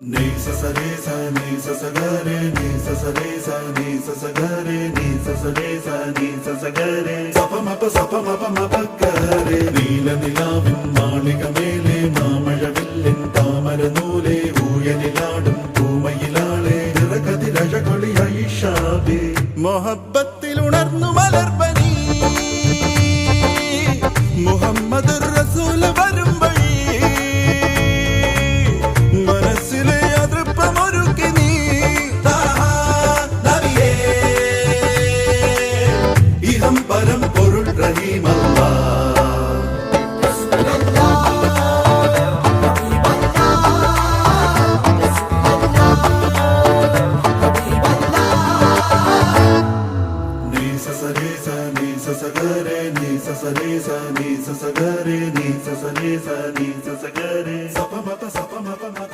Ni sa sa re sa ni sa sa ga re ni sa sa re sa ni sa sa ga re ni sa sa re sa ni sa sa ga re sa pa ma pa ga re നീല നിലാവിൻ മാളികമേലെ മാമഴവില്ലിൻ താമരനൂലെ ഊയലിലാടും പൂമയിലാളെ നിറകതിരഴകൊളിയായി ഷാബി മൊഹബത്തിൽ ഉണർന്നു മലർപ്പനി മുഹമ്മദ് റസൂൽ വരും വഴി മനസ്സിലെ അതൃപ്പമൊരുക്കി നീ ഇഹം പരം പൊരുൾ റഹീമല്ലാ Sa sa ga re ni sa sa re sa ni sa sa ga re sa pa ma pa